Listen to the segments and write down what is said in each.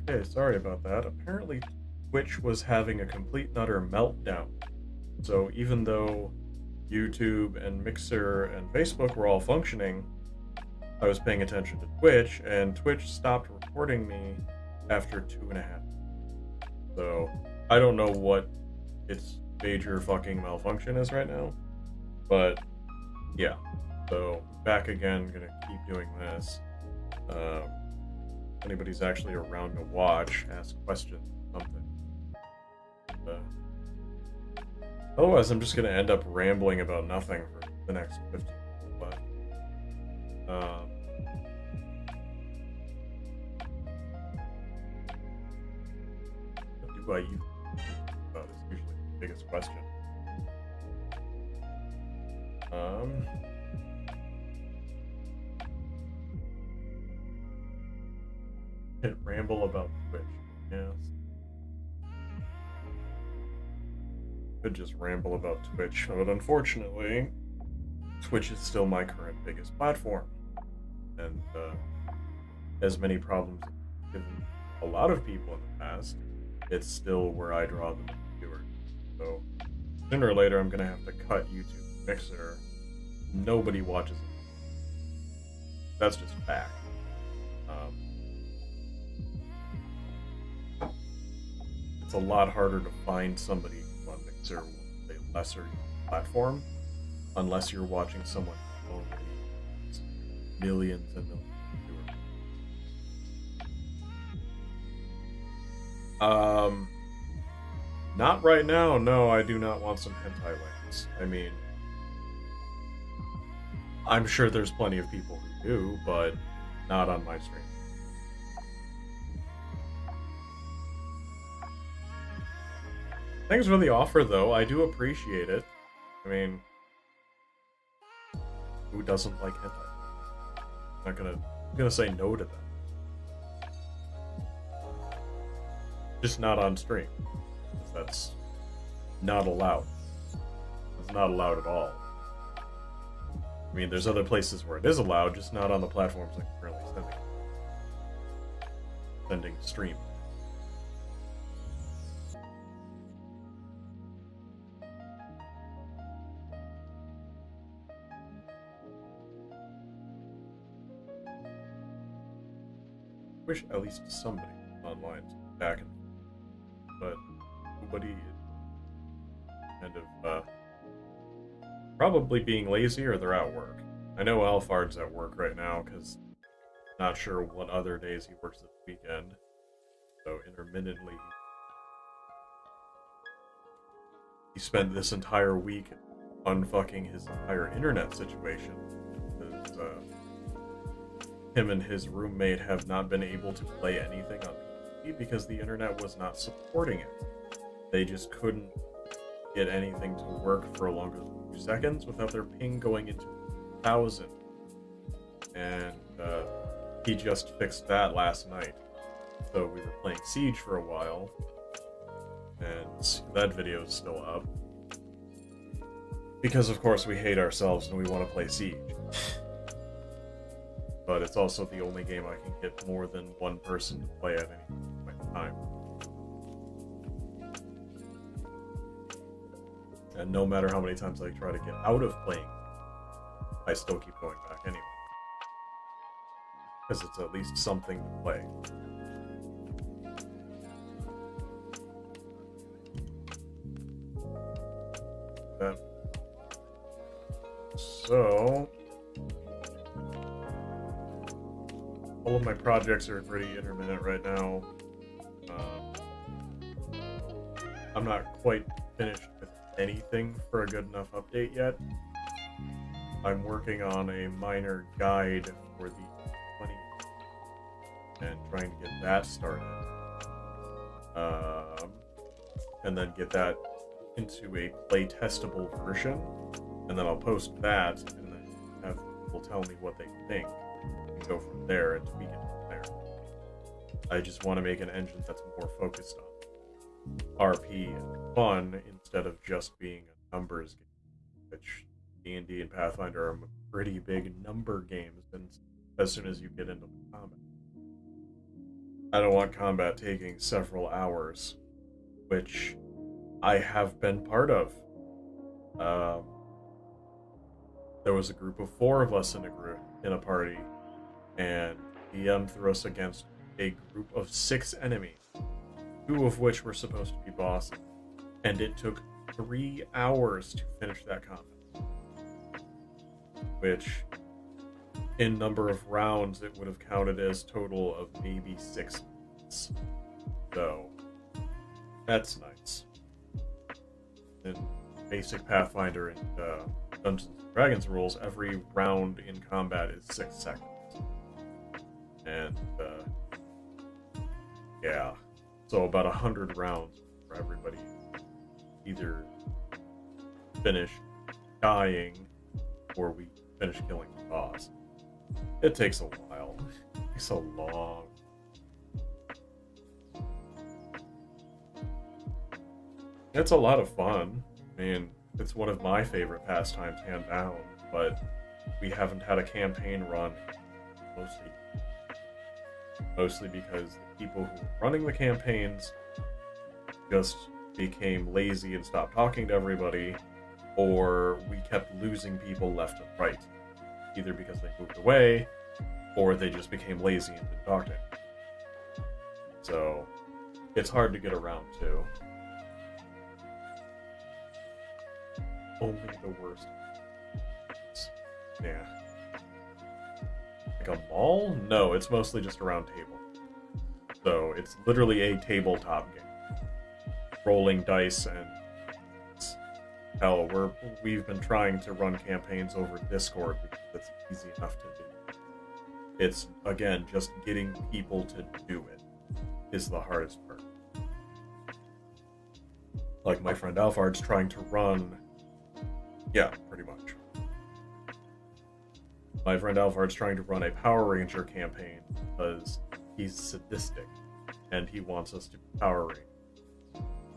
Okay, sorry about that. Apparently, Twitch was having a complete and utter meltdown. So even though YouTube and Mixer and Facebook were all functioning, I was paying attention to Twitch, and Twitch stopped recording me after 2.5. So I don't know what its major fucking malfunction is right now, but yeah. So back again, gonna keep doing this. Um, if anybody's actually around to watch, ask questions, something. Uh, Otherwise, I'm just gonna end up rambling about nothing for the next 15 minutes left. Um, what do I even think about is usually the biggest question. Um, Could ramble about Twitch. Yes. Could just ramble about Twitch, but unfortunately, Twitch is still my current biggest platform, and as many problems it's given a lot of people in the past, it's still where I draw the viewers. So sooner or later, I'm gonna have to cut YouTube Mixer. Nobody watches it. That's just fact. Um, it's a lot harder to find somebody on Mixer with a lesser platform, unless you're watching someone who already has millions and millions of viewers. Not right now. No, I do not want some hentai links. I mean, I'm sure there's plenty of people who do, but not on my stream. Thanks for the offer, though. I do appreciate it. I mean, who doesn't like hentai? I'm not gonna say no to that. Just not on stream. That's not allowed. It's not allowed at all. I mean, there's other places where it is allowed, just not on the platforms I'm currently sending stream. Wish at least somebody online to back and but nobody is kind of probably being lazy or they're at work. I know Alfard's at work right now because not sure what other days he works this weekend. So intermittently he spent this entire week unfucking his entire internet situation. Because him and his roommate have not been able to play anything on PC because the internet was not supporting it. They just couldn't get anything to work for longer than 2 seconds without their ping going into 1,000. And he just fixed that last night. So we were playing Siege for a while, and that video is still up. Because of course we hate ourselves and we want to play Siege. But it's also the only game I can get more than one person to play at any point in time. And no matter how many times I try to get out of playing, I still keep going back anyway. Because it's at least something to play. So all of my projects are pretty intermittent right now. I'm not quite finished with anything for a good enough update yet. I'm working on a minor guide for the 20 and trying to get that started. And then get that into a play-testable version. And then I'll post that and then have people tell me what they think. And go from there and tweak it from there. I just want to make an engine that's more focused on RP and fun instead of just being a numbers game, which D&D and Pathfinder are pretty big number games, and as soon as you get into the combat. I don't want combat taking several hours, which I have been part of. Um, there was a group of 4 of us in a party, and DM threw us against a group of 6 enemies, 2 of which were supposed to be bosses, and it took 3 hours to finish that combat, which in number of rounds it would have counted as total of maybe 6 minutes. So that's nice. In basic Pathfinder and Dungeons and Dragons rules, every round in combat is 6 seconds. And yeah, so about 100 rounds for everybody either finish dying or we finish killing the boss. It takes a while. It takes so long. It's a lot of fun. I mean, it's one of my favorite pastimes, hand down, but we haven't had a campaign run mostly because the people who were running the campaigns just became lazy and stopped talking to everybody, or we kept losing people left and right, either because they moved away or they just became lazy and didn't talk to anyone. So it's hard to get around to. Only the worst. Yeah. Like a mall? No, it's mostly just a round table. So it's literally a tabletop game. Rolling dice, and hell, we've been trying to run campaigns over Discord because it's easy enough to do. It's, again, just getting people to do it is the hardest part. Like my friend Alphard's trying to run... Yeah, pretty much. My friend Alphard's trying to run a Power Ranger campaign because he's sadistic and he wants us to be Power Rangers.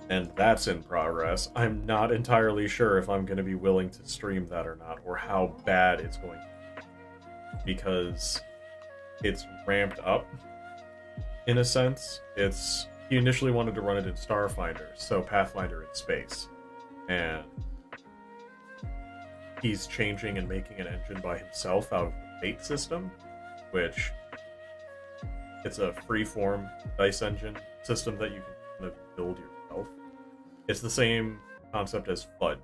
And that's in progress. I'm not entirely sure if I'm going to be willing to stream that or not, or how bad it's going to be. Because it's ramped up, in a sense. He initially wanted to run it in Starfinder, so Pathfinder in space. And he's changing and making an engine by himself out of the Fate system, which it's a free-form dice engine system that you can kind of build yourself. It's the same concept as Fudge.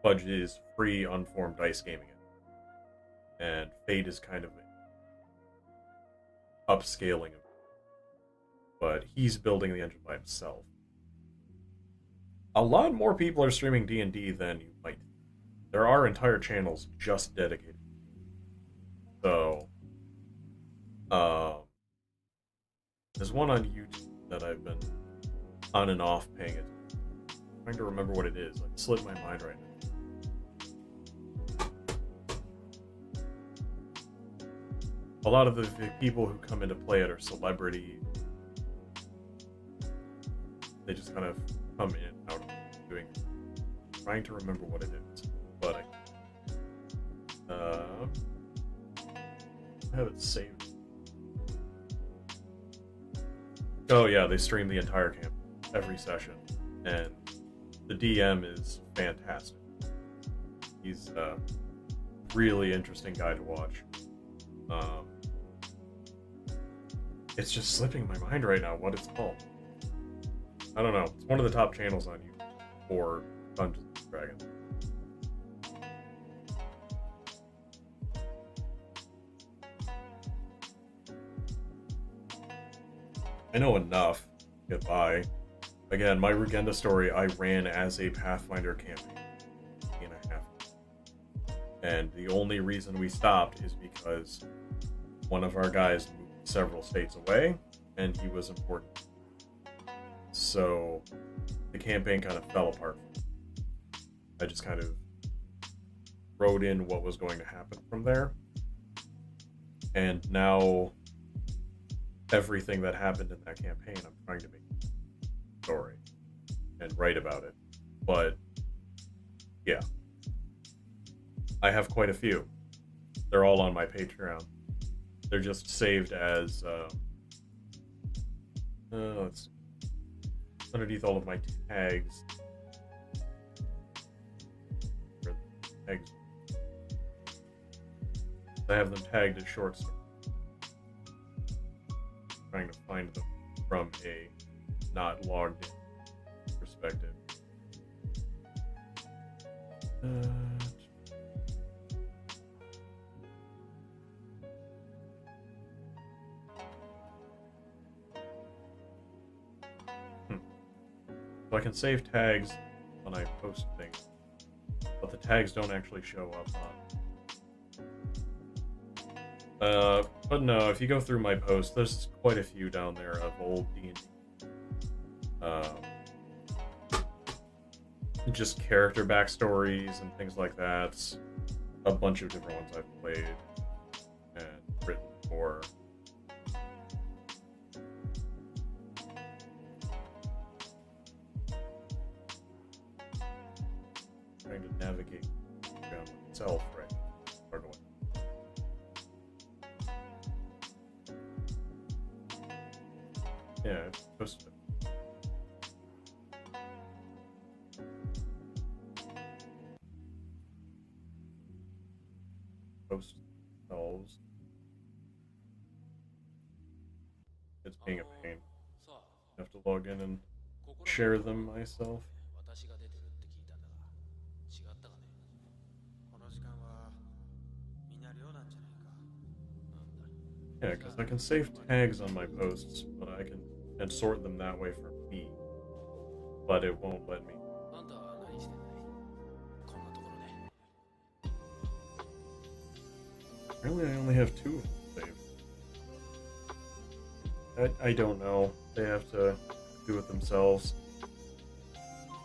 Fudge is free, unformed dice gaming. And Fate is kind of upscaling of it. But he's building the engine by himself. A lot more people are streaming D&D than you might. There are entire channels just dedicated. So, there's one on YouTube that I've been on and off paying it. I'm trying to remember what it is. Like, slipped my mind right now. A lot of the people who come in to play it are celebrities. They just kind of come in and out of doing it. I'm trying to remember what it is, but I have it saved. Oh yeah, they stream the entire camp, every session, and the DM is fantastic. He's a really interesting guy to watch. It's just slipping my mind right now what it's called. I don't know. It's one of the top channels on YouTube for Dungeons and Dragons. I know enough to get by. Again, my Rugenda story I ran as a Pathfinder campaign. And a half. And the only reason we stopped is because one of our guys moved several states away, and he was important. So the campaign kind of fell apart. I just kind of wrote in what was going to happen from there. And now everything that happened in that campaign, I'm trying to make a story and write about it. But yeah, I have quite a few. They're all on my Patreon. They're just saved as Let's underneath all of my tags. Tags. I have them tagged as short stories. Trying to find them from a not logged in perspective. So I can save tags when I post things, but the tags don't actually show up on. But no, if you go through my posts, there's quite a few down there of old D&D. Just character backstories and things like that. A bunch of different ones I've played and written for. Trying to navigate around myself right hard way. Yeah, it's supposed to. Post themselves. It's being a pain. I have to log in and share them myself. Yeah, because I can save tags on my posts, but I can and sort them that way for me. But it won't let me. Apparently I only have 2 of them saved. I don't know. They have to do it themselves.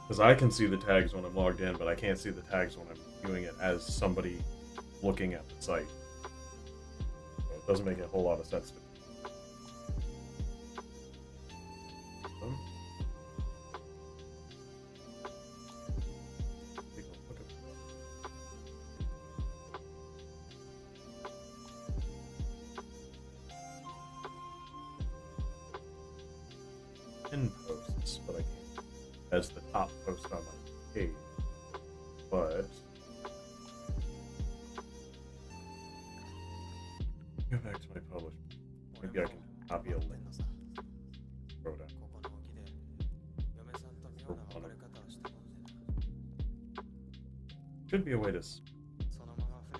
Because I can see the tags when I'm logged in, but I can't see the tags when I'm viewing it as somebody looking at the site. So it doesn't make a whole lot of sense to me. Pin posts, but I can't as the top post on my page. But go back to my publish. Maybe I can copy a link. Throw it out. Should be a way to.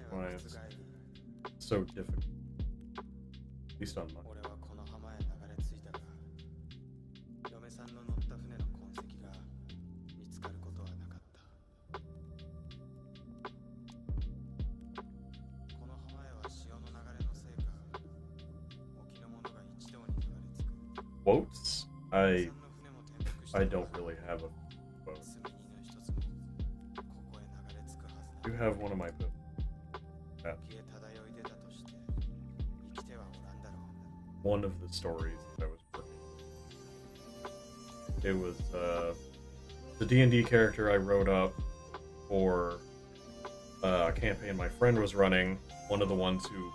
Why it's so difficult. At least on mine. Quotes? I don't really have a quote. You have one of my books. Yeah. One of the stories that I was working. It was the D&D character I wrote up for a campaign my friend was running. One of the ones who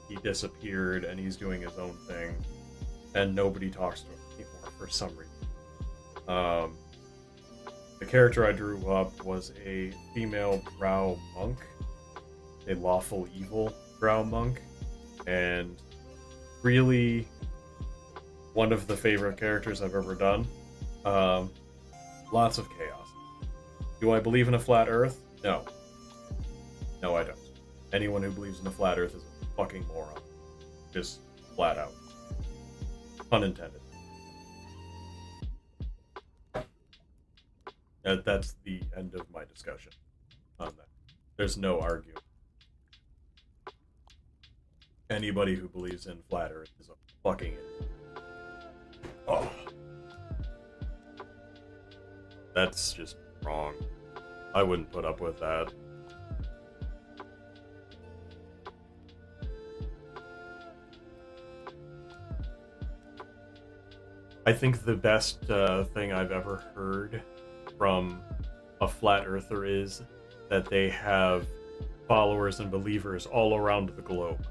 he disappeared and he's doing his own thing. And nobody talks to him anymore for some reason. The character I drew up was a female drow monk, a lawful evil drow monk, and really one of the favorite characters I've ever done. Lots of chaos. Do I believe in a flat Earth? No. No, I don't. Anyone who believes in a flat Earth is a fucking moron. Just flat out. Pun intended. That's the end of my discussion on that. There's no arguing. Anybody who believes in flat Earth is a fucking idiot. Oh. That's just wrong. I wouldn't put up with that. I think the best thing I've ever heard from a flat earther is that they have followers and believers all around the globe.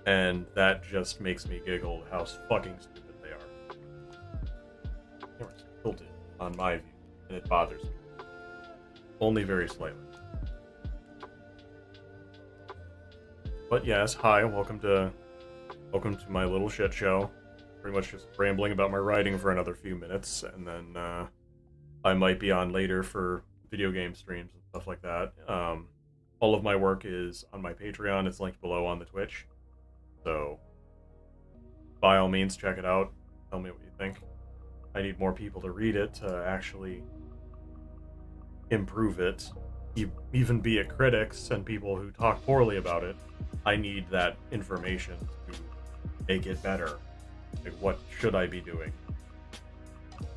And that just makes me giggle how fucking stupid on my view, and it bothers me. Only very slightly. But yes, hi, welcome to my little shit show. Pretty much just rambling about my writing for another few minutes, and then I might be on later for video game streams and stuff like that. All of my work is on my Patreon. It's linked below on the Twitch. So, by all means, check it out. Tell me what you think. I need more people to read it to actually improve it. Even be it critics and people who talk poorly about it. I need that information to make it better. Like, what should I be doing?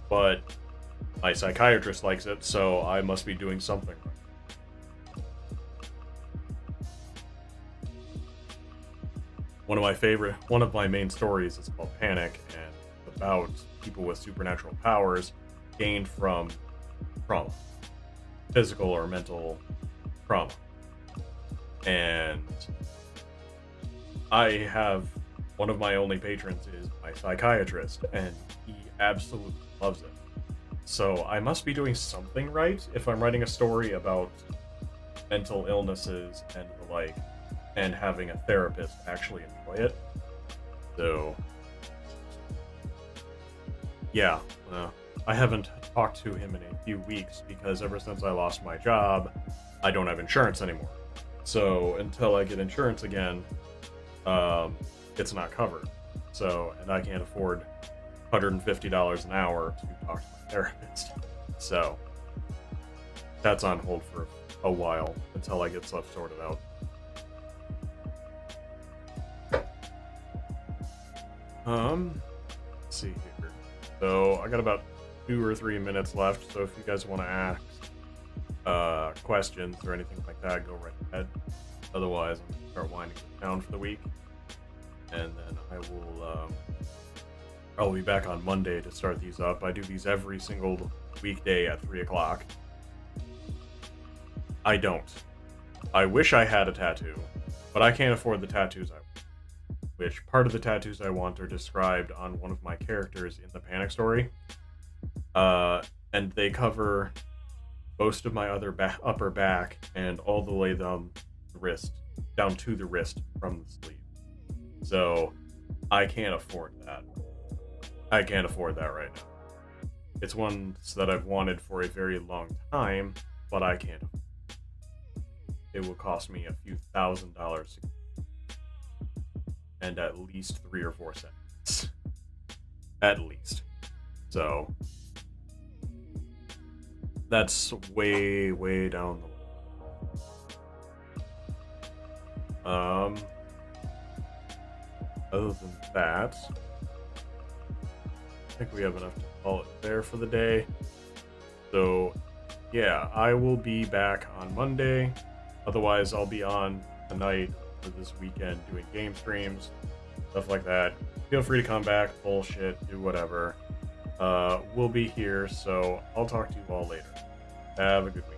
But my psychiatrist likes it, so I must be doing something right. One of my main stories is called Panic, and it's about people with supernatural powers gained from trauma. Physical or mental trauma. And I have one of my only patrons is my psychiatrist, and he absolutely loves it. So I must be doing something right if I'm writing a story about mental illnesses and the like, and having a therapist actually enjoy it. So, yeah, I haven't talked to him in a few weeks because ever since I lost my job, I don't have insurance anymore. So until I get insurance again, it's not covered. So, and I can't afford $150 an hour to talk to my therapist. So that's on hold for a while until I get stuff sorted out. Let's see here. So I got about 2 or 3 minutes left. So if you guys want to ask questions or anything like that, go right ahead. Otherwise, I'm gonna start winding it down for the week, and then I'll be back on Monday to start these up. I do these every single weekday at 3 o'clock. I don't. I wish I had a tattoo, but I can't afford the tattoos I want. Which part of the tattoos I want are described on one of my characters in the Panic story. And they cover most of my upper back and all the way down the wrist, down to the wrist from the sleeve. So I can't afford that. I can't afford that right now. It's one that I've wanted for a very long time, but I can't afford it. It will cost me a few $1,000s and at least 3 or 4 seconds. At least. So that's way, way down the line. Other than that, I think we have enough to call it there for the day. So, yeah, I will be back on Monday. Otherwise, I'll be on tonight for this weekend doing game streams, stuff like that. Feel free to come back, bullshit, do whatever. We'll be here, so I'll talk to you all later. Have a good week.